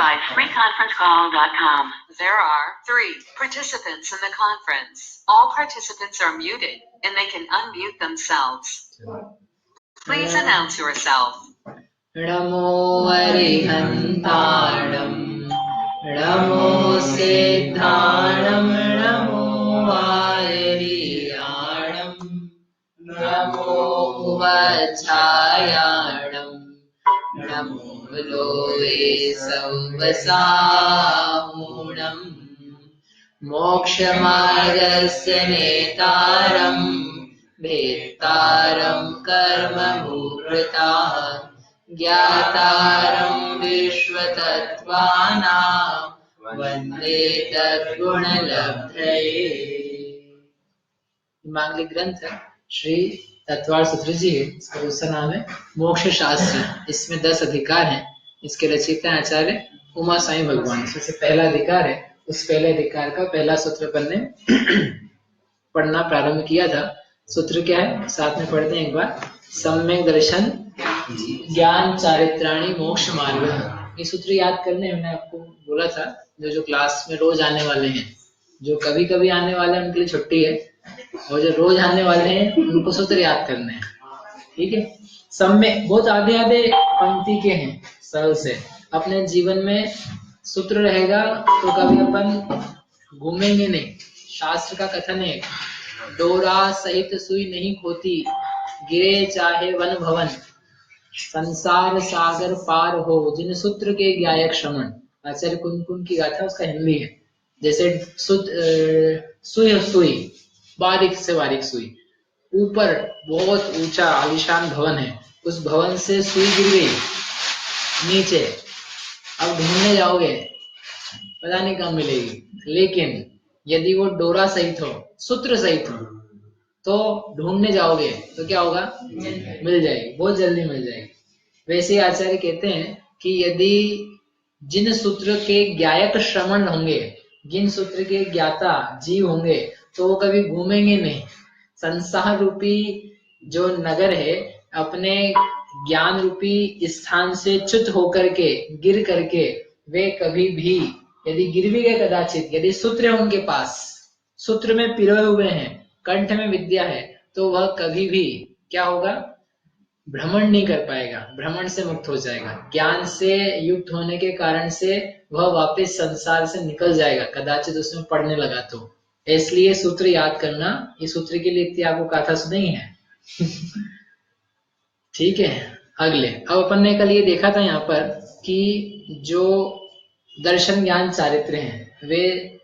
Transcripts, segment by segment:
by freeconferencecall.com. There are 3 participants in the conference. All participants are muted and they can unmute themselves. Please announce yourself. NaMo अरिहन्ताणं NaMo सिद्धाणं NaMo वारियाणं NaMo वच्छायाणं NaMo Lowe सौवसामूणं मोक्षमार्गस्य नेतारं भेत्तारं कर्मभूभृता ज्ञातारं विश्वतत्त्वानां वन्दे तद्गुणलब्धये। मांगलिक ग्रंथ श्री तत्वार्थ सूत्र जी है। इसका दूसरा नाम है मोक्ष शास्त्र। इसमें 10 अधिकार हैं। इसके रचयिता आचार्य उमा साईं भगवान। इसमें पहला अधिकार है। उस पहले अधिकार का पहला सूत्र अपन ने पढ़ना प्रारंभ किया था। सूत्र क्या है, साथ में पढ़ते हैं एक बार। सम्यक दर्शन ज्ञान चारित्राणि मोक्ष मार्ग। ये सूत्र याद करने मैंने आपको बोला था। जो क्लास में रोज आने वाले हैं, जो कभी कभी आने वाले हैं उनके लिए छुट्टी है, और जो रोज आने वाले हैं उनको सूत्र याद करने हैं। ठीक है। सम्यक बहुत आधे आधे पंक्ति के हैं। सरल से अपने जीवन में सूत्र रहेगा तो कभी अपन घूमेंगे नहीं। शास्त्र का कथन है, डोरा सहित सुई नहीं खोती, गिरे चाहे वन भवन, संसार सागर पार हो, जिन सूत्र के ज्ञायक श्रवण। आचार्य कुंकुम की गाथा उसका हिंदी है। जैसे सुई सुई, बारीक से बारीक सुई, ऊपर बहुत ऊंचा आलीशान भवन है, उस भवन से सुई गिर गई नीचे, अब ढूंढने जाओगे पता नहीं कब मिलेगी। लेकिन यदि वो डोरा सहित हो, सूत्र सहित हो, तो ढूंढने जाओगे तो क्या होगा, मिल जाएगी, बहुत जल्दी मिल जाएगी। वैसे आचार्य कहते हैं कि यदि जिन सूत्र के ज्ञायक श्रवण होंगे, जिन सूत्र के ज्ञाता जीव होंगे, तो वो कभी घूमेंगे नहीं। संसार रूपी जो नगर है, अपने ज्ञान रूपी स्थान से च्युत होकर के, गिर करके, वे कभी भी, यदि गिर भी गए कदाचित, यदि सूत्र है उनके पास, सूत्र में पिरोए हुए हैं, कंठ में विद्या है, तो वह कभी भी क्या होगा, भ्रमण नहीं कर पाएगा, भ्रमण से मुक्त हो जाएगा। ज्ञान से युक्त होने के कारण से वह वापस संसार से निकल जाएगा, कदाचित उसमें पढ़ने लगा तो। इसलिए सूत्र याद करना, इस सूत्र के लिए इतनी आपको कथा सुनाई है। ठीक है। अगले, अब अपन ने कल ये देखा था यहाँ पर कि जो दर्शन ज्ञान चारित्र हैं वे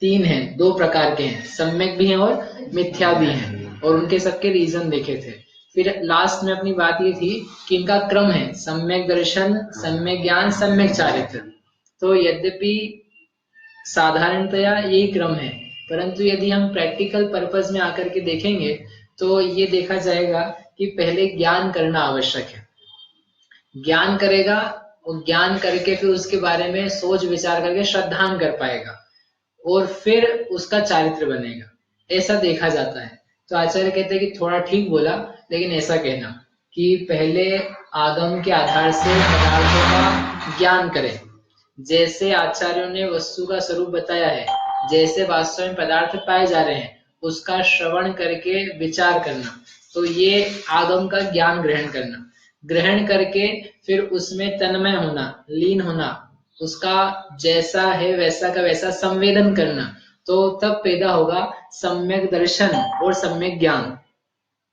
3 हैं, 2 प्रकार के हैं, सम्यक भी हैं और मिथ्या भी हैं, और उनके सबके रीजन देखे थे। फिर लास्ट में अपनी बात ये थी कि इनका क्रम है, सम्यक दर्शन, सम्यक ज्ञान, सम्यक चारित्र। तो यद्यपि साधारणतया यही क्रम है, परंतु यदि हम प्रैक्टिकल पर्पस में आकर के देखेंगे तो ये देखा जाएगा कि पहले ज्ञान करना आवश्यक है। ज्ञान करेगा, और ज्ञान करके फिर उसके बारे में सोच विचार करके श्रद्धान कर पाएगा, और फिर उसका चारित्र बनेगा, ऐसा देखा जाता है। तो आचार्य कहते हैं कि थोड़ा ठीक बोला, लेकिन ऐसा कहना कि पहले आगम के आधार से पदार्थों का ज्ञान करें। जैसे आचार्यों ने वस्तु का स्वरूप बताया है, जैसे वास्तव में पदार्थ पाए जा रहे हैं, उसका श्रवण करके विचार करना, तो ये आगम का ज्ञान ग्रहण करना। ग्रहण करके फिर उसमें तन्मय होना, लीन होना, उसका जैसा है वैसा का वैसा संवेदन करना, तो तब पैदा होगा सम्यक दर्शन और सम्यक ज्ञान,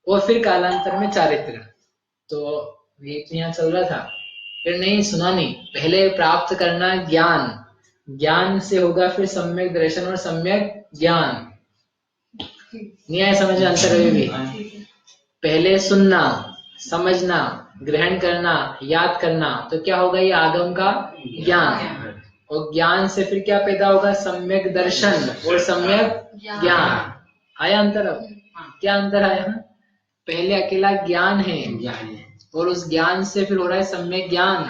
और फिर कालांतर में चारित्र। तो ये यहाँ चल रहा था, फिर नहीं सुना नहीं, पहले प्राप्त करना ज्ञान, ज्ञान से होगा फिर सम्यक दर्शन और सम्यक ज्ञान। नहीं आया समझ में अंतर है भी? पहले सुनना, समझना, ग्रहण करना, याद करना, तो क्या होगा, ये आगम का ज्ञान, और ज्ञान से फिर क्या पैदा होगा, सम्यक दर्शन और सम्यक ज्ञान। आया अंतर? अब क्या अंतर आया? पहले अकेला ज्ञान है, और उस ज्ञान से फिर हो रहा है सम्यक ज्ञान।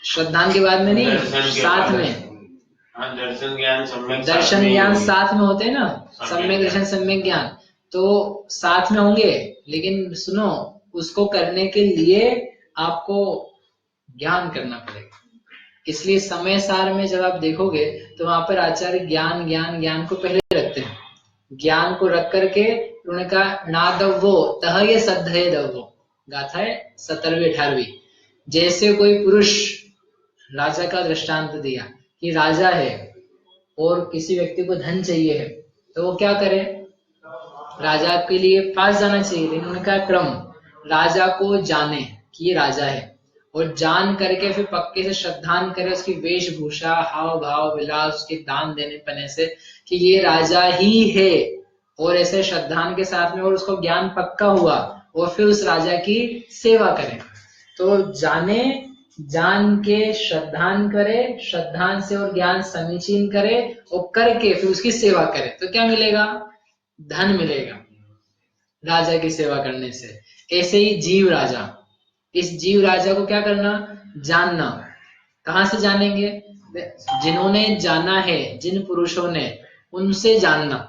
श्रद्धान के बाद में नहीं, साथ में दर्शन ज्ञान साथ में होते हैं ना, सम्यक दर्शन सम्यक ज्ञान तो साथ में होंगे। लेकिन सुनो, उसको करने के लिए आपको ज्ञान करना पड़ेगा। इसलिए समय सार में जब आप देखोगे तो वहां पर आचार्य ज्ञान ज्ञान ज्ञान को पहले रखते हैं। ज्ञान को रख करके उन्होंने कहा नादव्वो तह ये सद्धये दव्वो, गाथा है 17वीं 18वीं। जैसे कोई पुरुष, राजा का दृष्टांत दिया कि राजा है और किसी व्यक्ति को धन चाहिए है, तो वो क्या करे, राजा के लिए पास जाना चाहिए। लेकिन उन्होंने कहा क्रम, राजा को जाने कि ये राजा है, और जान करके फिर पक्के से श्रद्धान करे उसकी वेशभूषा, हाव भाव, विलास, उसके दान देने पने से कि ये राजा ही है, और ऐसे श्रद्धान के साथ में और उसको ज्ञान पक्का हुआ, और फिर उस राजा की सेवा करें। तो जाने, जान के श्रद्धान करे, श्रद्धान से और ज्ञान समीचीन करे, और करके फिर उसकी सेवा करे, तो क्या मिलेगा, धन मिलेगा राजा की सेवा करने से। ऐसे ही जीव राजा, इस जीव राजा को क्या करना, जानना। कहाँ से जानेंगे, जिन्होंने जाना है, जिन पुरुषों ने, उनसे जानना।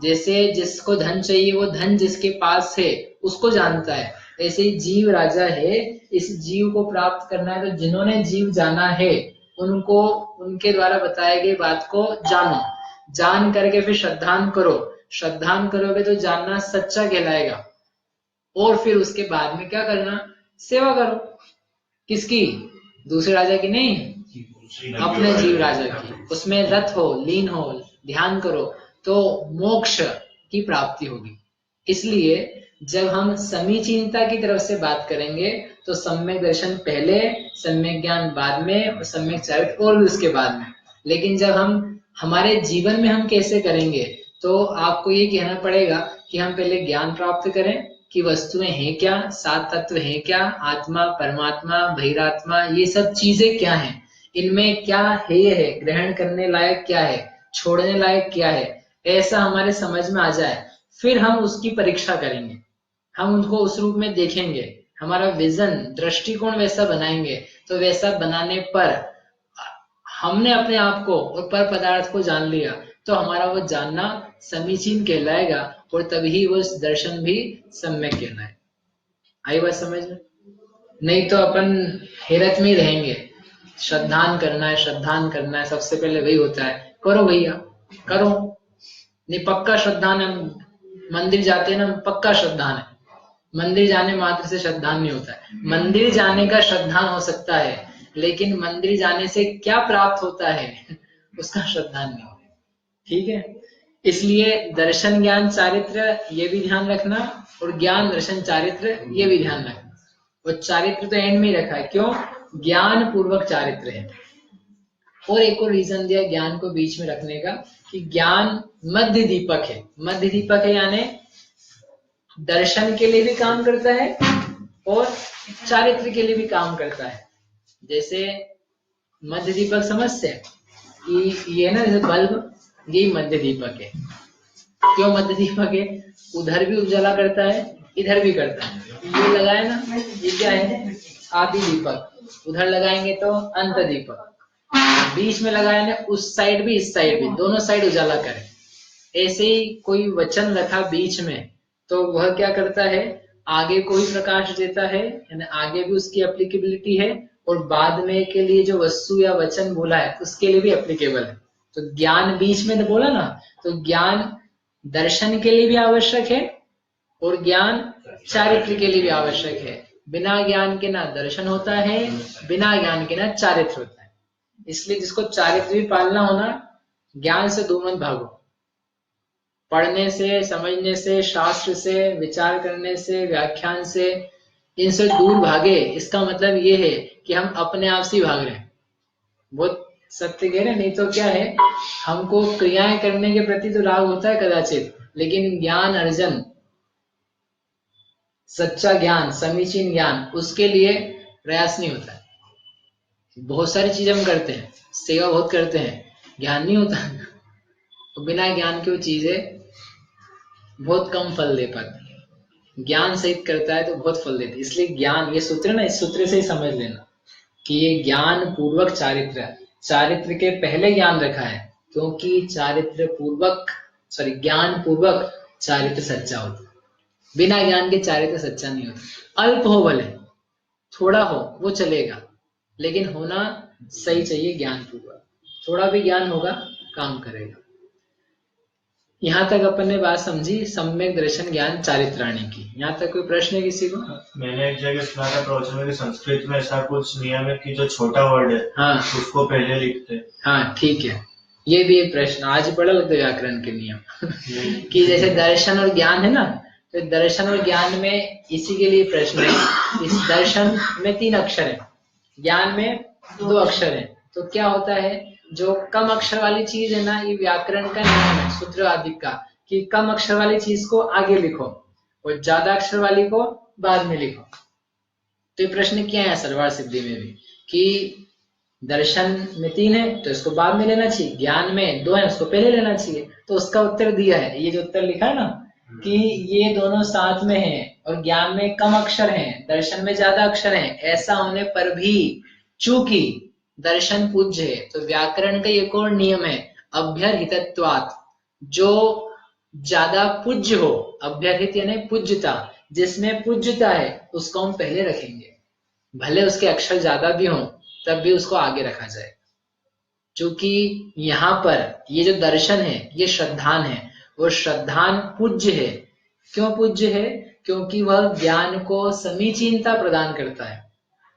जैसे जिसको धन चाहिए वो धन जिसके पास है उसको जानता है, ऐसे ही जीव राजा है, इस जीव को प्राप्त करना है तो जिन्होंने जीव जाना है उनको, उनके द्वारा बताए गए बात को जानो, जान करके फिर श्रद्धान करो, श्रद्धान करोगे तो जानना सच्चा कहलाएगा, और फिर उसके बाद में क्या करना, सेवा करो। किसकी, दूसरे राजा की नहीं, अपने जीव राजा की, उसमें रत हो, लीन हो, ध्यान करो, तो मोक्ष की प्राप्ति होगी। इसलिए जब हम समीचीनता की तरफ से बात करेंगे तो सम्यक दर्शन पहले, सम्यक ज्ञान बाद में, और सम्यक चरित्र और उसके बाद में। लेकिन जब हम हमारे जीवन में हम कैसे करेंगे, तो आपको ये कहना पड़ेगा कि हम पहले ज्ञान प्राप्त करें कि वस्तुएं हैं क्या, सात तत्व हैं क्या, आत्मा, परमात्मा, बहिरात्मा, ये सब चीजें क्या हैं, इनमें क्या है, ग्रहण करने लायक क्या है, छोड़ने लायक क्या है, ऐसा हमारे समझ में आ जाए, फिर हम उसकी परीक्षा करेंगे, हम उनको उस रूप में देखेंगे, हमारा विजन, दृष्टिकोण वैसा बनाएंगे। तो वैसा बनाने पर हमने अपने आप को और पर पदार्थ को जान लिया, तो हमारा वो जानना समीचीन कहलाएगा, और तभी वो दर्शन भी सम्यक कहलाए। आई बात समझ में? नहीं तो अपन हैरत में ही रहेंगे, श्रद्धान करना है, श्रद्धान करना है, सबसे पहले वही होता है, करो भैया करो, नहीं पक्का श्रद्धान है, मंदिर जाते हैं ना, पक्का श्रद्धान है, मंदिर जाने मात्र से श्रद्धान नहीं होता है। मंदिर जाने का श्रद्धान हो सकता है, लेकिन मंदिर जाने से क्या प्राप्त होता है उसका श्रद्धान नहीं होता। ठीक है, इसलिए दर्शन ज्ञान चारित्र ये भी ध्यान रखना, और ज्ञान दर्शन चारित्र ये भी ध्यान रखना। और चारित्र तो एंड में ही रखा है, क्यों, ज्ञान पूर्वक चारित्र है। और एक और रीजन दिया ज्ञान को बीच में रखने का, कि ज्ञान मध्य दीपक है। मध्य दीपक है यानी दर्शन के लिए भी काम करता है और चारित्र के लिए भी काम करता है। जैसे मध्य दीपक समझते हैं कि ये ना, जैसे बल्ब, यही मध्य दीपक है। क्यों मध्य दीपक है, उधर भी उजाला करता है, इधर भी करता है। ये लगाए ना, ये क्या है, आदि दीपक, उधर लगाएंगे तो अंत दीपक, बीच में लगाए ना, उस साइड भी इस साइड भी, दोनों साइड उजाला करे। ऐसे ही कोई वचन रखा बीच में, तो वह क्या करता है, आगे को ही प्रकाश देता है, यानी आगे भी उसकी एप्लीकेबिलिटी है, और बाद में के लिए जो वस्तु या वचन बोला है उसके लिए भी एप्लीकेबल है। तो ज्ञान बीच में बोला ना, तो ज्ञान दर्शन के लिए भी आवश्यक है और ज्ञान चारित्र के लिए भी आवश्यक है। बिना ज्ञान के ना दर्शन होता है, बिना ज्ञान के ना चारित्र होता है। इसलिए जिसको चारित्र भी पालना होना, ज्ञान से दो मत भागो, पढ़ने से, समझने से, शास्त्र से, विचार करने से, व्याख्यान से, इनसे दूर भागे। इसका मतलब ये है कि हम अपने आप से भाग रहे हैं। बहुत सत्य कह रहे, नहीं तो क्या है, हमको क्रियाएं करने के प्रति तो राग होता है कदाचित, लेकिन ज्ञान अर्जन, सच्चा ज्ञान, समीचीन ज्ञान, उसके लिए प्रयास नहीं होता है। बहुत सारी चीजें हम करते हैं, सेवा बहुत करते हैं, ज्ञान नहीं होता, तो बिना ज्ञान की वो चीजें बहुत कम फल दे पाती। ज्ञान सहित करता है तो बहुत फल देती। इसलिए ज्ञान, ये सूत्र ना, इस सूत्र से ही समझ लेना कि ये ज्ञान पूर्वक चारित्र है। चारित्र के पहले ज्ञान रखा है, क्योंकि चारित्र पूर्वक, सॉरी, ज्ञान पूर्वक चारित्र सच्चा होता है। बिना ज्ञान के चारित्र सच्चा नहीं होता। अल्प हो भले, थोड़ा हो, वो चलेगा, लेकिन होना सही चाहिए ज्ञान पूर्वक। थोड़ा भी ज्ञान होगा काम करेगा। यहाँ तक अपन ने बात समझी सम्यक दर्शन ज्ञान चारित्राणी की। यहाँ तक कोई प्रश्न है किसी को? मैंने एक जगह सुना था प्रवचन में कि संस्कृत में ऐसा कुछ नियम है कि जो छोटा वर्ड है हाँ उसको पहले लिखते हैं। हाँ ठीक है, ये भी एक प्रश्न आज पढ़ा लगता है व्याकरण के नियम कि जैसे दर्शन और ज्ञान है ना, तो दर्शन और ज्ञान में इसी के लिए प्रश्न है। इस दर्शन में 3 अक्षर है, ज्ञान में 2 अक्षर है। तो क्या होता है, जो कम अक्षर वाली चीज है ना, ये व्याकरण का नियम है सूत्र आदि का कि कम अक्षर वाली चीज को आगे लिखो और ज्यादा अक्षर वाली को बाद में लिखो। तो ये प्रश्न किया है सलवार सिद्धि में भी कि दर्शन में 3 है तो इसको बाद में लेना चाहिए, ज्ञान में 2 है उसको पहले लेना चाहिए। तो उसका उत्तर दिया है, ये जो उत्तर लिखा है ना कि ये दोनों साथ में हैं और ज्ञान में कम अक्षर हैं, दर्शन में ज्यादा अक्षर हैं, ऐसा होने पर भी चूंकि दर्शन पूज्य है तो व्याकरण का एक और नियम है अभ्यर्हितत्वात्, जो ज्यादा पूज्य हो, अभ्यर्हित यानी पूज्यता, जिसमें पूज्यता है उसको हम पहले रखेंगे, भले उसके अक्षर ज्यादा भी हों तब भी उसको आगे रखा जाए। क्योंकि यहाँ पर ये जो दर्शन है ये श्रद्धान है और श्रद्धान पूज्य है। क्यों पूज्य है? क्योंकि वह ज्ञान को समीचीनता प्रदान करता है,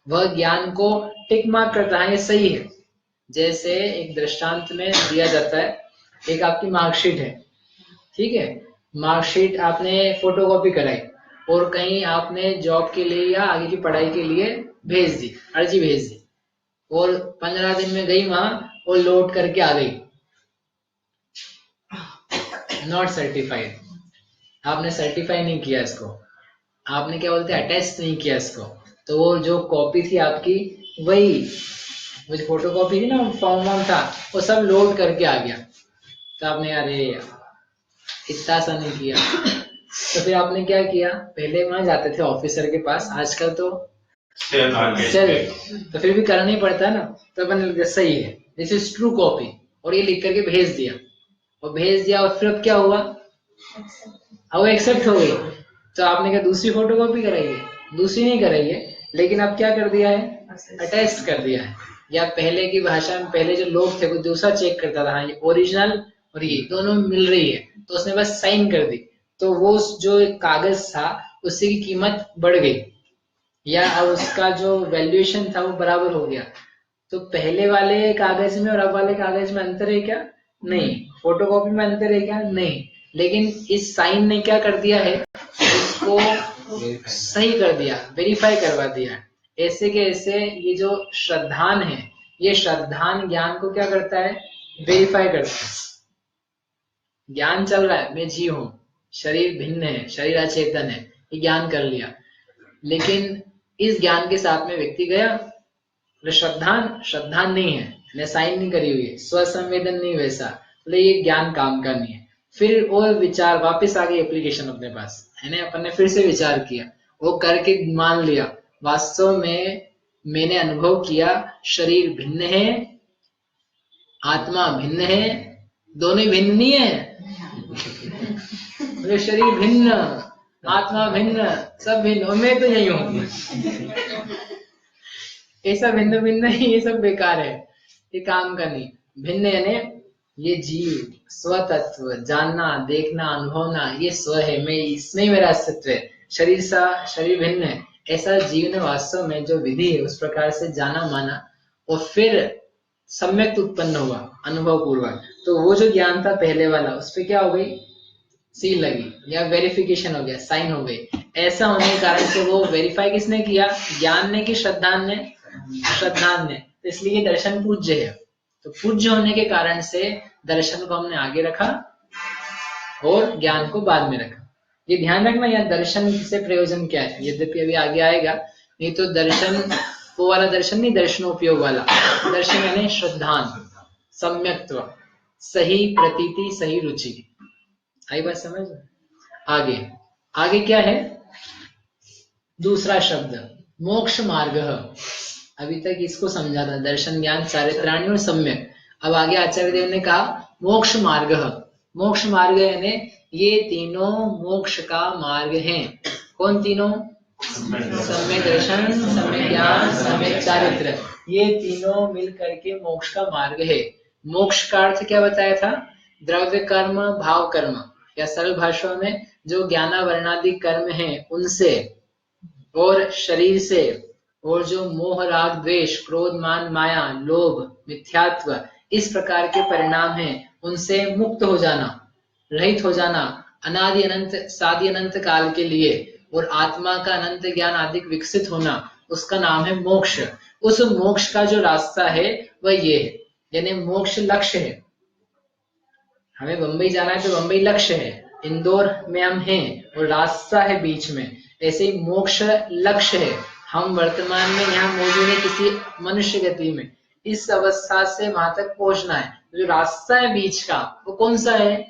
वह ज्ञान को टिक मार्क करता है, ये सही है। जैसे एक दृष्टांत में दिया जाता है, एक आपकी मार्कशीट है, ठीक है, मार्कशीट आपने फोटोकॉपी कराई और कहीं आपने जॉब के लिए या आगे की पढ़ाई के लिए भेज दी, अर्जी भेज दी और 15 दिन में गई वहां और लौट करके आ गई नॉट सर्टिफाइड। आपने सर्टिफाई नहीं किया इसको, आपने क्या बोलते हैं अटेस्ट नहीं किया इसको, तो वो जो कॉपी थी आपकी, वही वो जो फोटो कॉपी थी ना, फॉर्म था, वो सब लोड करके आ गया। तो आपने अरे इतना सा नहीं किया, तो फिर आपने क्या किया, पहले वहां जाते थे ऑफिसर के पास, आजकल तो सेल, तो फिर भी करना ही पड़ता है ना। तो अपन सही है, दिस इज ट्रू कॉपी, और ये लिख करके भेज दिया और फिर अब क्या हुआ, अब वो एक्सेप्ट हो गई। तो आपने क्या दूसरी फोटो कॉपी कराई है? दूसरी नहीं कराई है, लेकिन अब क्या कर दिया है, अटैच कर दिया है। या पहले की भाषा में पहले जो लोग थे वो दूसरा चेक करता था, ये ओरिजिनल और ये दोनों मिल रही है, तो उसने बस साइन कर दी, तो वो जो कागज था उसकी की कीमत बढ़ गई, या अब उसका जो वैल्यूएशन था वो बराबर हो गया। तो पहले वाले कागज में और अब वाले कागज में अंतर है क्या? नहीं। फोटोकॉपी में अंतर है क्या? नहीं। लेकिन इस साइन ने क्या कर दिया है, इसको सही कर दिया, वेरीफाई करवा दिया। ऐसे के ऐसे ये जो श्रद्धान है, ये श्रद्धान ज्ञान को क्या करता है, वेरीफाई करता है। ज्ञान चल रहा है, मैं जीव हूं, शरीर भिन्न है, शरीर अचेतन है, ये ज्ञान कर लिया, लेकिन इस ज्ञान के साथ में व्यक्ति गया, श्रद्धान नहीं है, ने साइन नहीं करी हुई है, स्वसंवेदन नहीं वैसा, तो ये ज्ञान काम का नहीं है। फिर वो विचार वापस आ गई एप्लीकेशन अपने पास, है ना, अपन ने फिर से विचार किया, वो करके मान लिया वास्तव में मैंने अनुभव किया शरीर भिन्न है, आत्मा भिन्न है, दोनों भिन्न नहीं है शरीर भिन्न, आत्मा भिन्न, सब भिन्न, और मैं तो यही हूँ ऐसा भिन्न भिन्न ही, ये सब बेकार है, ये काम का नहीं। भिन्न यानी ये जीव स्वतत्व, जानना, देखना, अनुभवना, ये स्व है, मैं इसमें ही मेरा अस्तित्व है। शरीर भिन्न है, ऐसा जीव ने वास्तव में जो विधि है उस प्रकार से जाना माना और फिर सम्यक उत्पन्न हुआ अनुभव पूर्वक, तो वो जो ज्ञान था पहले वाला, उस पर क्या हो गई, सील लगी या वेरिफिकेशन हो गया, साइन हो गई। ऐसा होने के कारण से वो वेरीफाई किसने किया, ज्ञान ने कि श्रद्धान ने? श्रद्धान ने। तो इसलिए दर्शन पूज्य है, तो पूज्य होने के कारण से दर्शन को हमने आगे रखा और ज्ञान को बाद में रखा। ये ध्यान रखना, या दर्शन से प्रयोजन क्या है, यद्यपि अभी आगे आएगा, नहीं तो दर्शन वो वाला दर्शन नहीं, दर्शनोपयोग वाला दर्शन यानी श्रद्धान, सम्यक्त्व, सही प्रतीति, सही रुचि। आई बात समझ? आगे क्या है, दूसरा शब्द मोक्ष मार्ग। अभी तक इसको समझा था, दर्शन ज्ञान चारित्राणी और सम्यक। अब आगे आचार्य देव ने कहा मोक्ष मार्ग। मोक्ष मार्ग यानी ये तीनों मोक्ष का मार्ग हैं। कौन तीनों? सम्यक दर्शन, सम्यक ज्ञान, सम्यक चारित्र, ये तीनों मिल करके मोक्ष का मार्ग है। मोक्ष का अर्थ क्या बताया था? द्रव्य कर्म, भाव कर्म, या सरल भाषा में जो ज्ञानावरणादि कर्म हैं उनसे और शरीर से, और जो मोह राग द्वेष क्रोध मान माया लोभ मिथ्यात्व इस प्रकार के परिणाम हैं उनसे मुक्त हो जाना, रहित हो जाना, अनादि अनंत सादि अनंत काल के लिए, और आत्मा का अनंत ज्ञान आदि विकसित होना, उसका नाम है मोक्ष। उस मोक्ष का जो रास्ता है वह ये है, यानी मोक्ष लक्ष्य है। हमें बंबई जाना है तो बंबई लक्ष्य है, इंदौर में हम हैं और रास्ता है बीच में, ऐसे ही मोक्ष लक्ष्य है। हम वर्तमान में यहाँ मौजूद है किसी मनुष्य गति में, इस अवस्था से वहां तक पहुंचना है। जो रास्ता है बीच का वो कौन सा है?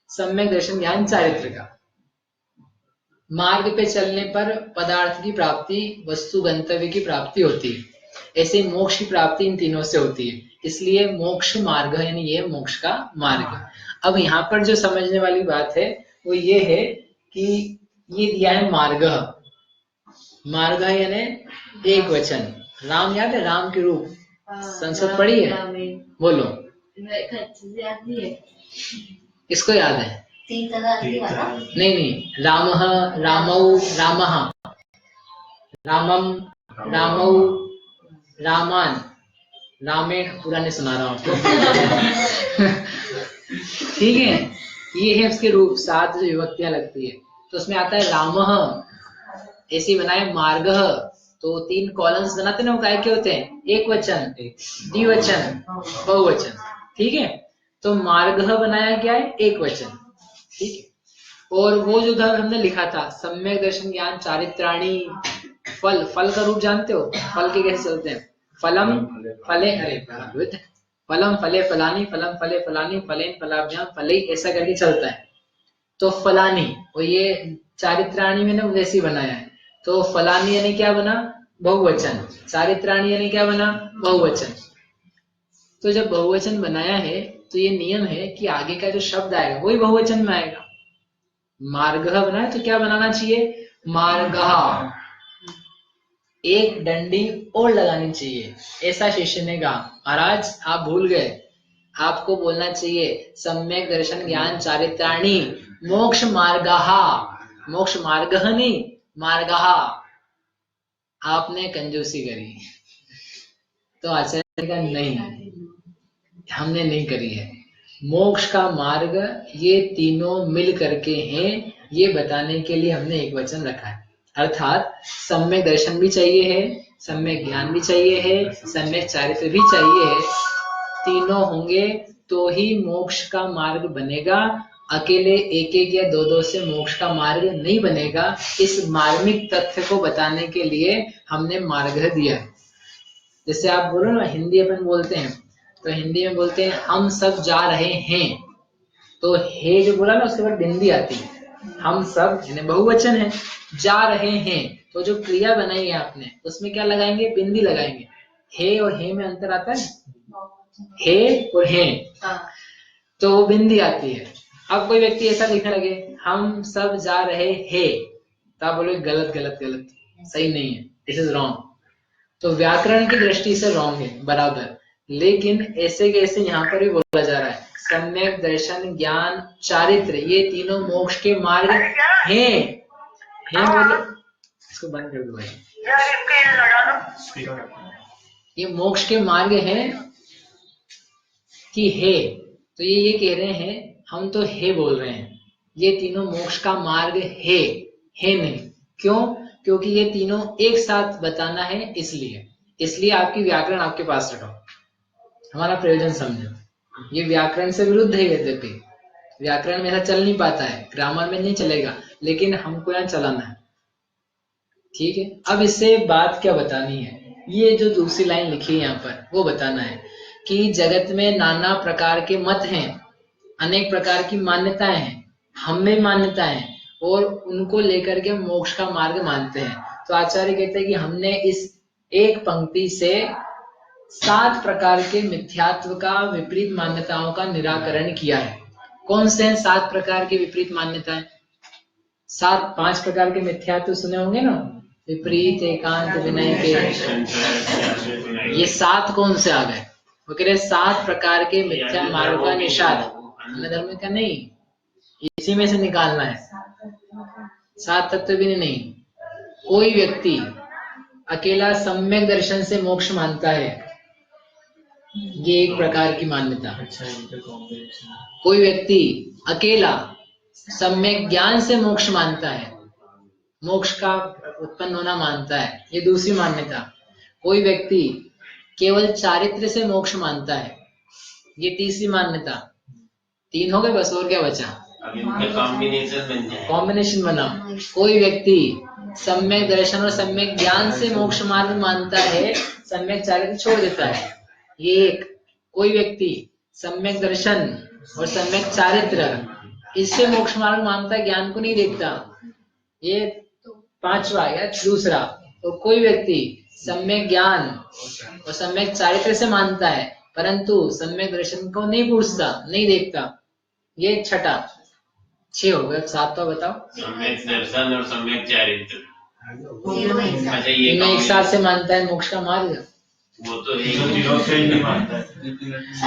सम्यक दर्शन ज्ञान चारित्र का। मार्ग पे चलने पर पदार्थ की प्राप्ति, वस्तु गंतव्य की प्राप्ति होती है, ऐसे मोक्ष की प्राप्ति इन तीनों से होती है, इसलिए मोक्ष मार्ग है, यानी ये मोक्ष का मार्ग है। अब यहाँ पर जो समझने वाली बात है वो ये है कि ये दिया है मार्ग, मार्ग यानी एक वचन। राम याद है? राम के रूप संस्कृत पढ़ी है? बोलो। इसको याद है? नहीं, रामः रामौ रामः, रामम रामौ रामान, रामेण पूरा नहीं सुना रहा हूं आपको। ठीक है, ये है उसके रूप, 7 जो विभक्तियां लगती है तो उसमें आता है रामः, ऐसे बनाए मार्ग, तो 3 कॉलम्स बनाते ना, वो काय के होते हैं? एक वचन, द्विवचन, बहुवचन। ठीक है, तो मार्ग बनाया क्या है? एक वचन। ठीक है, और वो जो उधर हमने लिखा था सम्यक दर्शन ज्ञान चारित्राणी, फल, फल का रूप जानते हो? फल के कैसे चलते हैं? फलम फले, अरे फलम फले फलानी, फलम फले फलानी, फलेन फलाभ्याम फले, ऐसा करके चलता है। तो फलानी, और ये चारित्राणी में ना वैसे बनाया है, तो फलानी यानी क्या बना? बहुवचन। चारित्राणी यानी क्या बना? बहुवचन। तो जब बहुवचन बनाया है तो ये नियम है कि आगे का जो शब्द आएगा वही बहुवचन में आएगा। मार्ग बनाए तो क्या बनाना चाहिए? मार्गः, एक डंडी और लगानी चाहिए। ऐसा शिष्य ने कहा, महाराज आप भूल गए, आपको बोलना चाहिए सम्यक दर्शन ज्ञान चारित्राणी मोक्ष मार्गः, मोक्ष मार्गः नहीं, मार्गः। आपने कंजूसी करी। तो आचार्य का नहीं, हमने नहीं करी है। मोक्ष का मार्ग ये तीनों मिल करके हैं, ये बताने के लिए हमने एक वचन रखा है। अर्थात सम्यक दर्शन भी चाहिए है, सम्यक ज्ञान भी चाहिए है, सम्यक चारित्र भी चाहिए है। तीनों होंगे तो ही मोक्ष का मार्ग बनेगा। अकेले एक एक या दो दो से मोक्ष का मार्ग नहीं बनेगा। इस मार्मिक तथ्य को बताने के लिए हमने मार्ग दिया है। जैसे आप बोलो ना, हिंदी अपन बोलते हैं तो हिंदी में बोलते हैं हम सब जा रहे हैं, तो हे जो बोला ना उसके बाद बिंदी आती है। हम सब यानी बहुवचन है, जा रहे हैं, तो जो क्रिया बनाई है आपने उसमें क्या लगाएंगे? बिंदी लगाएंगे। हे और हे में अंतर आता है, हे और हे, तो वो बिंदी आती है। अब कोई व्यक्ति ऐसा लिखने लगे हम सब जा रहे हैं, तो आप बोलोगे गलत गलत गलत, सही नहीं है, दिस इज रॉन्ग। तो व्याकरण की दृष्टि से रॉन्ग है बराबर, लेकिन ऐसे कैसे यहाँ पर भी बोला जा रहा है सम्यक दर्शन ज्ञान चारित्र ये तीनों मोक्ष के मार्ग हैं। बोले इसको बंद कर दो भाई, ये मोक्ष के मार्ग हैं कि है, तो ये कह रहे हैं हम तो है बोल रहे हैं, ये तीनों मोक्ष का मार्ग है नहीं। क्यों? क्योंकि ये तीनों एक साथ बताना है, इसलिए आपकी व्याकरण आपके पास रखो, हमारा प्रयोजन समझो। ये व्याकरण से विरुद्ध है, यद्यपि व्याकरण में ऐसा चल नहीं पाता है, ग्रामर में नहीं चलेगा, लेकिन हमको यहाँ चलाना है। ठीक है, अब इससे बात क्या बतानी है? ये जो दूसरी लाइन लिखी है यहाँ पर वो बताना है कि जगत में नाना प्रकार के मत हैं, अनेक प्रकार की मान्यताएं हैं, हम में मान्यताएं हैं, और उनको लेकर के मोक्ष का मार्ग मानते हैं। तो आचार्य कहते हैं कि हमने इस एक पंक्ति से 7 प्रकार के मिथ्यात्व का, विपरीत मान्यताओं का निराकरण किया है। कौन से हैं 7 प्रकार के विपरीत मान्यताएं? 5 प्रकार के मिथ्यात्व सुने होंगे ना, विपरीत, एकांत, विनय के, ये 7 कौन से आ गए? वो कह रहे 7 प्रकार के मिथ्या मार्ग का निषाद अन्य धर्म का नहीं, इसी में से निकालना है। 7 तत्व भी नहीं। कोई व्यक्ति अकेला सम्यक दर्शन से मोक्ष मानता है, ये एक प्रकार की मान्यता। कोई व्यक्ति अकेला सम्यक ज्ञान से मोक्ष मानता है, मोक्ष का उत्पन्न होना मानता है, ये दूसरी मान्यता। कोई व्यक्ति केवल चारित्र से मोक्ष मानता है, ये तीसरी मान्यता। 3 हो गए बस, और क्या बचा? कॉम्बिनेशन बना। कोई व्यक्ति सम्यक दर्शन और सम्यक ज्ञान से मोक्ष मार्ग मानता है, सम्यक चारित्र छोड़ देता है, ये एक। कोई व्यक्ति सम्यक दर्शन और सम्यक चारित्र इससे मोक्ष मार्ग मानता है, ज्ञान को नहीं देखता, ये 5वां या दूसरा। तो कोई व्यक्ति सम्यक ज्ञान और सम्यक चारित्र से मानता है परंतु सम्यक दर्शन को नहीं पूछता, नहीं देखता, ये 6 हो गए। 7वां बताओ। सम्यक दर्शन और सम्यक चारित्र, अच्छा ये इनमें एक साथ से मानता है मोक्ष का मार्ग, वो तो तीनों से ही नहीं मानता है।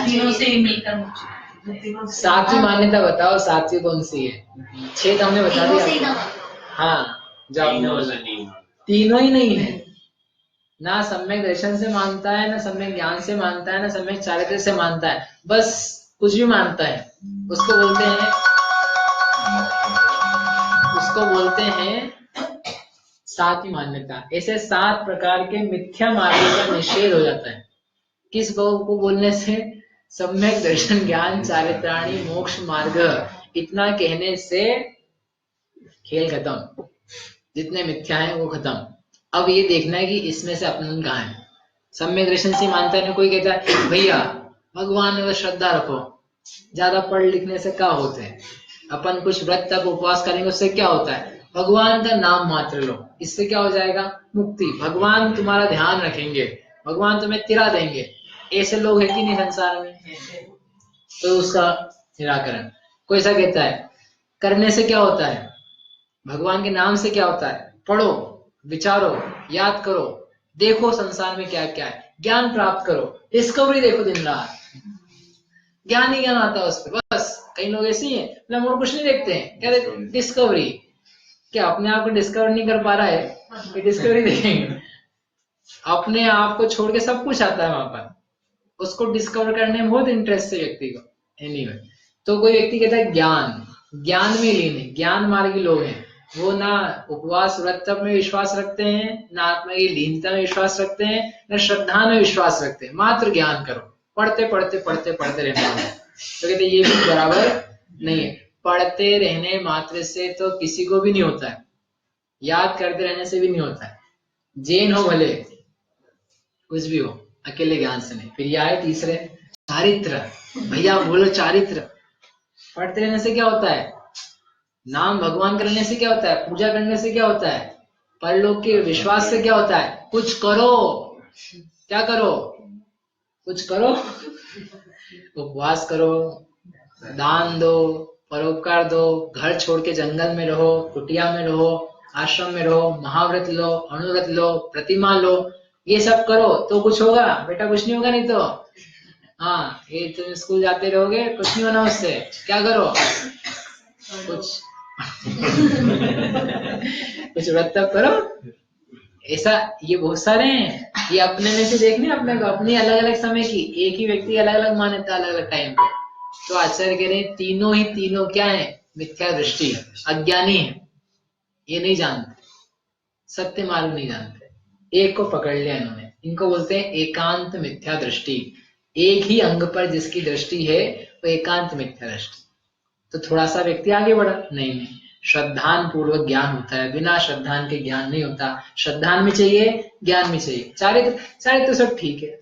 तीनों से ही मिलकर 7वीं मान्यता बताओ, 7वीं कौन सी है? 6 तो हमने बता दिया। हाँ, जो आपने तीनों बोला। से नहीं। तीनों ही नहीं है, ना सम्यक दर्शन से मानता है, ना सम्यक ज्ञान से मानता है, ना सम्यक चारित्र से मानता है, बस कुछ भी मानता है। उसको बोलते हैं 7वीं मान्यता। ऐसे 7 प्रकार के मिथ्या मार्ग का निषेध हो जाता है। किस को बोलने से? सम्यक दर्शन, ज्ञान, चारित्राणी, मोक्ष मार्ग, इतना कहने से खेल खत्म। जितने मिथ्या है वो खत्म। अब ये देखना है कि इसमें से अपना कहाँ है। सम्यक दर्शन से मानता है, कोई कहता है भैया भगवान में श्रद्धा रखो, ज्यादा पढ़ लिखने से क्या होता है, अपन कुछ व्रत तक उपवास करेंगे उससे क्या होता है, भगवान का नाम मात्र लो, इससे क्या हो जाएगा? मुक्ति। भगवान तुम्हारा ध्यान रखेंगे, भगवान तुम्हें तिरा देंगे। ऐसे लोग हैं कि नहीं संसार में? तो उसका निराकरण। कोई ऐसा कहता है करने से क्या होता है, भगवान के नाम से क्या होता है, पढ़ो, विचारो, याद करो, देखो संसार में क्या क्या है, ज्ञान प्राप्त करो, डिस्कवरी देखो दिन रात, ज्ञान ही ज्ञान आता है उस पर। बस कई लोग ऐसे ही हैं, मतलब और कुछ नहीं देखते हैं, क्या देखते? डिस्कवरी। क्या अपने आप को डिस्कवर नहीं कर पा रहा है कि डिस्कवरी देखेंगे? अपने आप को छोड़ के सब कुछ आता है वहां पर, उसको डिस्कवर करने में बहुत इंटरेस्ट है व्यक्ति को। एनीवे, तो कोई व्यक्ति कहता है ज्ञान में लीन है, ज्ञान मार्गी लोग हैं, वो ना उपवास व्रत में विश्वास रखते हैं, ना आत्मा की लीनता में विश्वास रखते हैं, ना श्रद्धा में विश्वास रखते हैं, मात्र ज्ञान करो, पढ़ते रहना है। तो कहते ये भी बराबर नहीं है। पढ़ते रहने मात्र से तो किसी को भी नहीं होता है, याद करते रहने से भी नहीं होता है। जैन हो भले, कुछ भी हो, अकेले ज्ञान से नहीं। फिर यह है तीसरे, चारित्र। भैया बोलो चारित्र। पढ़ते रहने से क्या होता है? नाम भगवान करने से क्या होता है? पूजा करने से क्या होता है? परलोक के विश्वास से क्या होता है? कुछ करो। क्या करो? कुछ करो। उपवास करो, दान दो, परोपकार दो, घर छोड़ के जंगल में रहो, कुटिया में रहो, आश्रम में रहो, महाव्रत लो, अणुव्रत लो, प्रतिमा लो, ये सब करो तो कुछ होगा बेटा? कुछ नहीं होगा। नहीं तो हाँ, ये तुम स्कूल जाते रहोगे, कुछ नहीं होना उससे। क्या करो? कुछ कुछ व्रत तक करो। ऐसा ये बहुत सारे हैं, ये अपने में से देखने अपने को, अपनी अलग अलग समय की, एक ही व्यक्ति अलग अलग मान्यता अलग अलग टाइम पे। तो आचार्य कह रहे हैं तीनों क्या है? मिथ्या दृष्टि, अज्ञानी है, ये नहीं जानते, सत्य मार्ग नहीं जानते। एक को पकड़ लिया इन्होंने, इनको बोलते हैं एकांत मिथ्या दृष्टि। एक ही अंग पर जिसकी दृष्टि है वो एकांत मिथ्या दृष्टि। तो थोड़ा सा व्यक्ति आगे बढ़ा, नहीं, श्रद्धान पूर्वक ज्ञान होता है, बिना श्रद्धान के ज्ञान नहीं होता। श्रद्धान में चाहिए, ज्ञान में चाहिए। चारित्र तो सब ठीक है,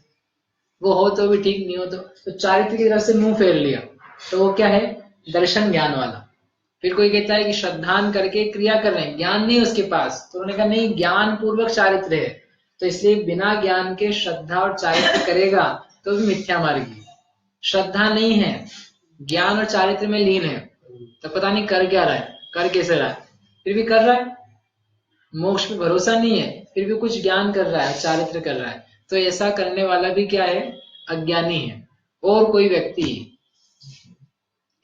वो हो तो भी ठीक, नहीं हो तो चारित्र की तरफ से मुंह फेर लिया तो वो क्या है? दर्शन ज्ञान वाला। फिर कोई कहता है कि श्रद्धान करके क्रिया कर रहे हैं, ज्ञान नहीं उसके पास, तो उन्होंने कहा नहीं, ज्ञान पूर्वक चारित्र है, तो इसलिए बिना ज्ञान के श्रद्धा और चारित्र करेगा तो भी मिथ्या मार्गी। श्रद्धा नहीं है, ज्ञान और चारित्र में लीन है, तो पता नहीं कर क्या रहा है, कर कैसे रहा है, फिर भी कर रहा है। मोक्ष पे भरोसा नहीं है, फिर भी कुछ ज्ञान कर रहा है, चारित्र कर रहा है, तो ऐसा करने वाला भी क्या है? अज्ञानी है। और कोई व्यक्ति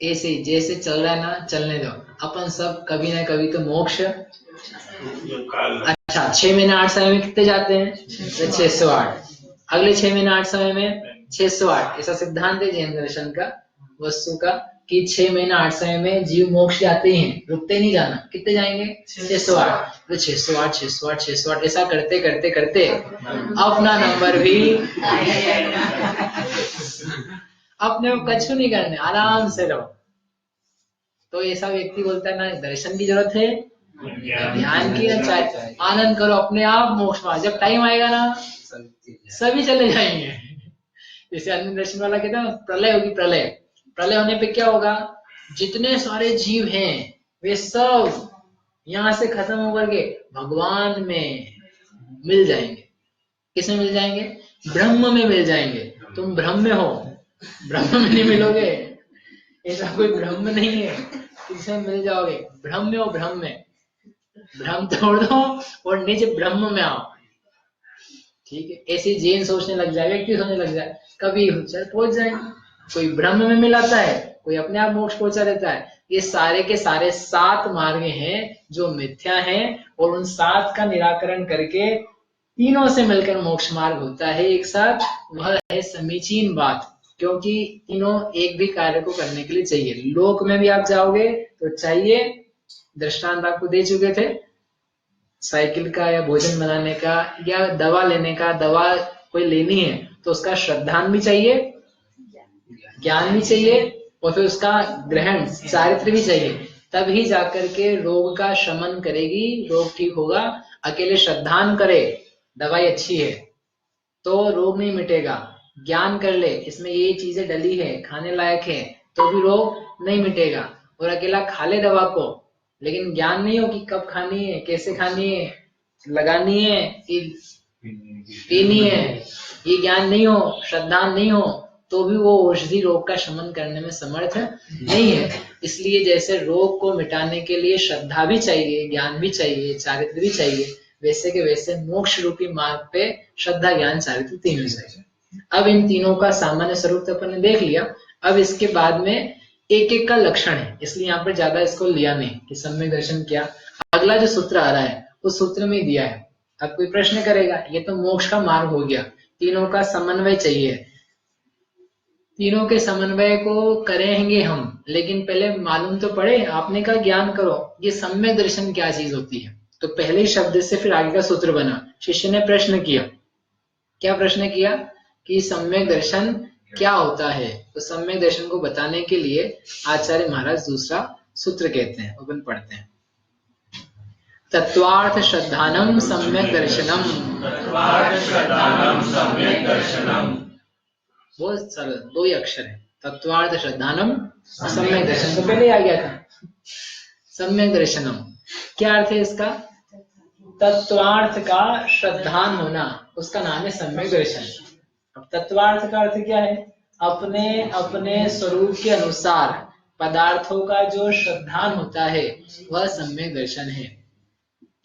ऐसे ही जैसे चल रहा है ना, चलने दो, अपन सब कभी ना कभी तो मोक्ष। अच्छा, 6 महीने 8 समय में कितने जाते हैं? 608। अगले 6 महीने 8 समय में 608। ऐसा सिद्धांत है जैन दर्शन का, वस्तु का, कि 6 महीने 8 समय में जीव मोक्ष जाते ही हैं, रुकते नहीं जाना। कितने जाएंगे? 608। तो 608 608 608 ऐसा करते करते करते अपना नंबर भी अपने को कछु नहीं करने, आराम से रहो। तो ऐसा व्यक्ति बोलता है ना दर्शन की जरूरत है, ध्यान की, चाहे आनंद करो, अपने आप मोक्ष पा। जब टाइम आएगा ना सभी चले जाएंगे। जैसे अन्य दर्शन वाला कहता है प्रलय होगी, प्रलय। प्रलय होने पे क्या होगा? जितने सारे जीव हैं वे सब यहाँ से खत्म होकर के भगवान में मिल जाएंगे। किसमें मिल जाएंगे? ब्रह्म में मिल जाएंगे। तुम ब्रह्म में हो, ब्रह्म में नहीं मिलोगे। ऐसा कोई ब्रह्म नहीं है किसमें मिल जाओगे। ब्रह्म में हो, ब्रह्म में। भ्रम तोड़ दो और निज ब्रह्म में आओ। ठीक है, ऐसे जैन सोचने लग जाए, व्यक्ति सोचने लग जाए, कभी पहुंच जाएंगे। कोई ब्रह्म में मिलाता है, कोई अपने आप मोक्ष पहुंचा देता है। ये सारे के सारे 7 मार्ग हैं जो मिथ्या हैं, और उन 7 का निराकरण करके तीनों से मिलकर मोक्ष मार्ग होता है एक साथ। वह है समीचीन बात, क्योंकि तीनों एक भी कार्य को करने के लिए चाहिए। लोक में भी आप जाओगे तो चाहिए, दृष्टांत आपको दे चुके थे, साइकिल का या भोजन बनाने का या दवा लेने का। दवा कोई लेनी है तो उसका श्रद्धान भी चाहिए, ज्ञान भी चाहिए, और फिर उसका ग्रहण चारित्र भी चाहिए। तभी जाकर के रोग का शमन करेगी, रोग ठीक होगा। अकेले श्रद्धान करे, दवाई अच्छी है तो रोग नहीं मिटेगा। ज्ञान कर ले, इसमें ये चीजें डली है, खाने लायक है, तो भी रोग नहीं मिटेगा। और अकेला खा ले दवा को, लेकिन ज्ञान नहीं हो कि कब खानी है, कैसे खानी है, लगानी है कि पीनी है, ये ज्ञान नहीं हो, श्रद्धा नहीं हो, तो भी वो औषधि रोग का शमन करने में समर्थ नहीं है। इसलिए जैसे रोग को मिटाने के लिए श्रद्धा भी चाहिए, ज्ञान भी चाहिए, चारित्र भी चाहिए, वैसे के वैसे मोक्ष रूपी मार्ग पे श्रद्धा, ज्ञान, चारित्र तीनों चाहिए। अब इन तीनों का सामान्य स्वरूप तो अपन ने देख लिया। अब इसके बाद में एक एक का लक्षण है, इसलिए यहाँ पर ज्यादा इसको लिया नहीं कि सम्यक दर्शन क्या। अगला जो सूत्र आ रहा है उस सूत्र में दिया है। अब कोई प्रश्न करेगा, ये तो मोक्ष का मार्ग हो गया, तीनों का समन्वय चाहिए। तीनों के समन्वय को करेंगे हम, लेकिन पहले मालूम तो पड़े। आपने कहा ज्ञान करो, ये सम्यक दर्शन क्या चीज होती है। तो पहले ही शब्द से फिर आगे का सूत्र बना। शिष्य ने प्रश्न किया, क्या प्रश्न किया कि सम्यक दर्शन क्या होता है। तो सम्यक दर्शन को बताने के लिए आचार्य महाराज दूसरा सूत्र कहते हैं, अपन पढ़ते हैं। तत्वार्थ श्रद्धानम सम्यक दर्शनम। बहुत सरल, 2 ही अक्षर है, तत्वार्थ श्रद्धानम सम्यक दर्शन। तो पहले आ गया था सम्यक दर्शनम। क्या अर्थ है इसका? तत्वार्थ का श्रद्धान होना, उसका नाम है सम्यक दर्शन। अब तत्वार्थ का अर्थ क्या है? अपने अपने स्वरूप के अनुसार पदार्थों का जो श्रद्धान होता है वह सम्यक दर्शन है।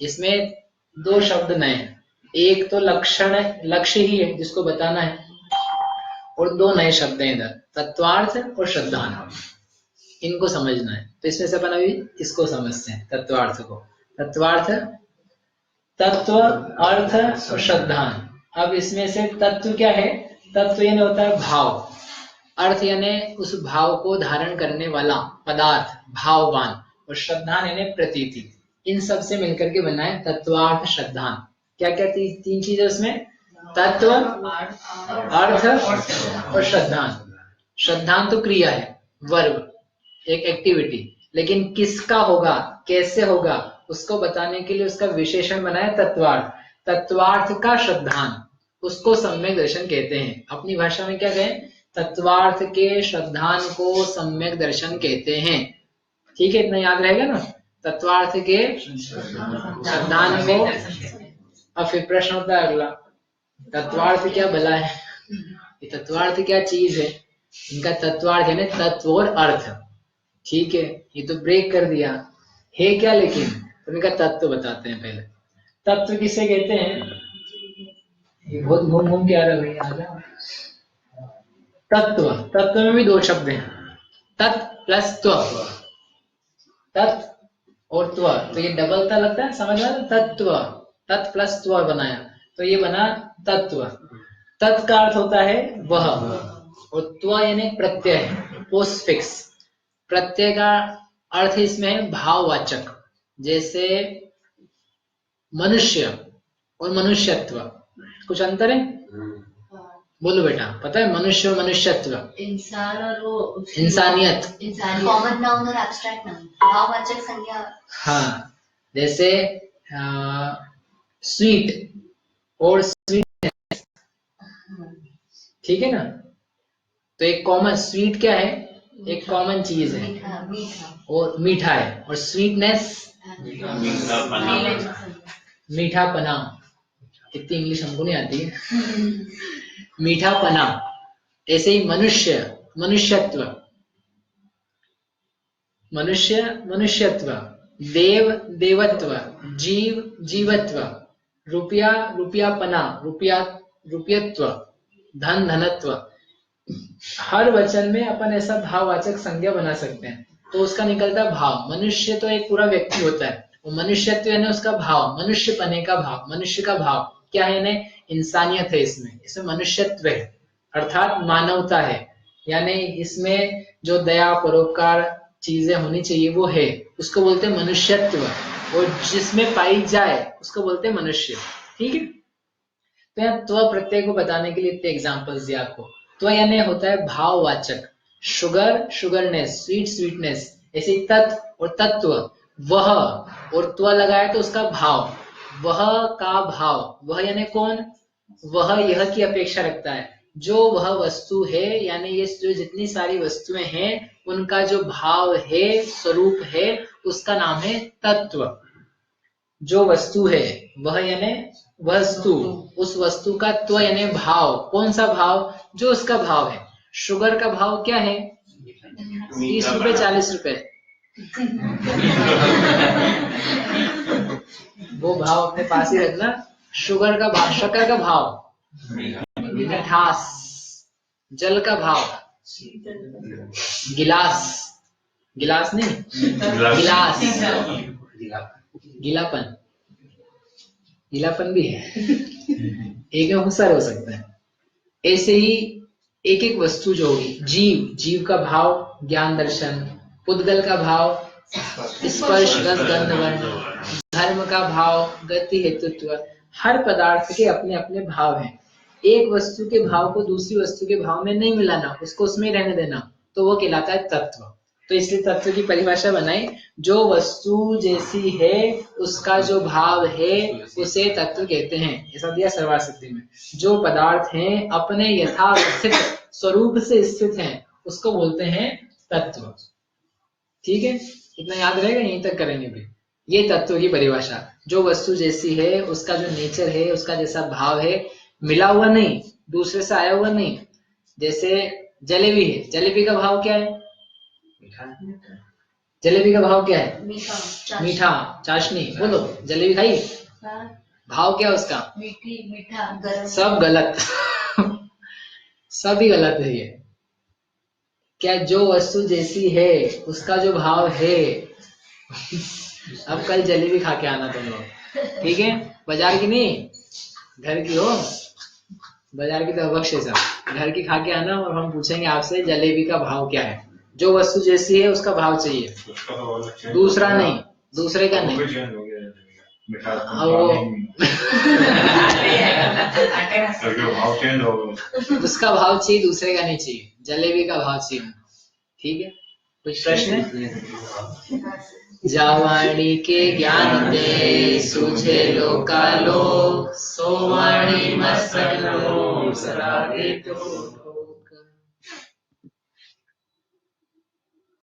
इसमें 2 शब्द नए हैं, एक तो लक्षण, लक्ष्य ही है जिसको बताना है, और 2 नए शब्द हैं इधर, तत्वार्थ और श्रद्धान। इनको समझना है। तो इसमें से अपन अभी इसको समझते हैं, तत्वार्थ को। तत्वार्थ, तत्व, अर्थ और श्रद्धान। अब इसमें से तत्व क्या है? तत्व यानी होता है भाव, अर्थ यानी उस भाव को धारण करने वाला पदार्थ, भाववान, और श्रद्धान यानी प्रतीति। इन सब से मिलकर के बना है तत्वार्थ श्रद्धान। क्या क्या 3 चीजें उसमें? तत्व, अर्थ और श्रद्धान। श्रद्धान तो क्रिया है, वर्ब, एक एक्टिविटी, लेकिन किसका होगा, कैसे होगा, उसको बताने के लिए उसका विशेषण बनाया तत्वार्थ। तत्वार्थ का श्रद्धान, उसको सम्यक दर्शन कहते हैं। अपनी भाषा में क्या कहें? तत्वार्थ के श्रद्धान को सम्यक दर्शन कहते हैं। ठीक है, इतना याद रहेगा ना, तत्वार्थ के श्रद्धान को। अब फिर प्रश्न होता है अगला, तत्वार्थ क्या भला है? ये तत्वार्थ क्या चीज है? इनका तत्वार्थ है ना तत्व और अर्थ। ठीक है, ये तो ब्रेक कर दिया है क्या, लेकिन तो इनका तत्व बताते हैं पहले। तत्व किसे कहते हैं? ये बहुत घूम घूम के आ रहा है भैया, आ जाओ। तत्व, तत्व में भी दो शब्द हैं, तत् प्लस त्व, तत् और त्व, तो ये डबल ता लगता है, समझ में? तत्व, तत् प्लस त्व बनाया तो ये बना तत्व। तत् का अर्थ होता है वह, और त्व यानी प्रत्यय, पोस्टफिक्स। प्रत्यय का अर्थ इसमें है भाववाचक, जैसे मनुष्य और मनुष्यत्व, कुछ अंतर है? बोलो बेटा, पता है मनुष्य और मनुष्यत्व? इंसान और वो इंसानियत। कॉमन नाउन और एब्स्ट्रैक्ट नाउन, भाववाचक संज्ञा। हाँ, जैसे स्वीट और स्वीट, ठीक है ना? तो एक कॉमन, स्वीट क्या है? एक कॉमन चीज है, मीठा, मीठा। और मीठा है, और स्वीटनेस मीठापना। इतनी इंग्लिश हमको नहीं आती है। मीठापना। ऐसे ही मनुष्य, मनुष्यत्व, मनुष्य मनुष्यत्व, देव देवत्व, जीव जीवत्व, रुपया रुपयापना, रुपया रुपयत्व, धन धनत्व। हर वचन में अपन ऐसा भाववाचक संज्ञा बना सकते हैं, तो उसका निकलता भाव। मनुष्य तो एक पूरा व्यक्ति होता है, वो मनुष्यत्व यानी उसका भाव, मनुष्य पने का भाव, मनुष्य का भाव क्या है? यानी इंसानियत है, इसमें मनुष्यत्व है, अर्थात मानवता है, यानी इसमें जो दया परोपकार चीजें होनी चाहिए वो है, उसको बोलते हैं मनुष्यत्व। और जिसमें पाई जाए उसको बोलते हैं मनुष्य। ठीक है, तो यहाँ त्व प्रत्यय को बताने के लिए इतने एग्जाम्पल्स दिया आपको। त्व यानी होता है भाववाचक, शुगर शुगरनेस, स्वीट स्वीटनेस। ऐसे तत् और तत्व, वह और त्व लगाए तो उसका भाव, वह का भाव। वह यानी कौन? वह यह की अपेक्षा रखता है, जो वह वस्तु है, यानी ये जो जितनी सारी वस्तुएं हैं उनका जो भाव है, स्वरूप है, उसका नाम है तत्व। जो वस्तु है वह यानी वस्तु, उस वस्तु का त्व यानी भाव। कौन सा भाव? जो उसका भाव है। शुगर का भाव क्या है? 30 रुपए 40 रुपए। वो भाव अपने पास ही रखना। शुगर का भाव, शक्कर का भाव मिठास, जल का भाव गिलास, गिलास नहीं गिलास, गीलापन, गीलापन भी है। एक में बहुत सारे हो सकते हैं। ऐसे ही एक एक वस्तु जो होगी, जीव, जीव का भाव ज्ञान दर्शन, पुद्गल का भाव स्पर्श रस गंध वर्ण, धर्म का भाव गति हेतुत्व। हर पदार्थ के अपने अपने भाव हैं। एक वस्तु के भाव को दूसरी वस्तु के भाव में नहीं मिलाना, उसको उसमें रहने देना, तो वो कहलाता है तत्व। तो इसलिए तत्व की परिभाषा बनाई, जो वस्तु जैसी है उसका जो भाव है उसे तत्व कहते हैं। ऐसा दिया सर्वार्थ सिद्धि में। जो पदार्थ हैं अपने यथास्थित स्वरूप से स्थित हैं उसको बोलते हैं तत्व। ठीक है, इतना याद रहेगा, यहीं तक करेंगे भी। ये तत्व की परिभाषा, जो वस्तु जैसी है उसका जो नेचर है, उसका जैसा भाव है, मिला हुआ नहीं, दूसरे से आया हुआ नहीं। जैसे जलेबी है, जलेबी का भाव क्या है? जलेबी का भाव क्या है? मीठा, मीठा, चाशनी। बोलो, जलेबी खाई, भाव क्या उसका? मीठी, मीठा, गरम। सब गलत। सभी गलत है ये। क्या जो वस्तु जैसी है उसका जो भाव है। अब कल जलेबी खा के आना तुम लोग, ठीक है? बाजार की नहीं, घर की हो। बाजार की तो अवश्य है, घर की खा के आना, और हम पूछेंगे आपसे जलेबी का भाव क्या है। जो वस्तु जैसी है उसका भाव चाहिए, दूसरा नहीं, दूसरे का नहीं। उसका भाव चाहिए, दूसरे का नहीं चाहिए। जलेबी का भाव चाहिए, ठीक है? कुछ प्रश्न है? जावाणी के ज्ञान दे सूझे लोकालो, सोवाणी मस्तक लो सरागे तो।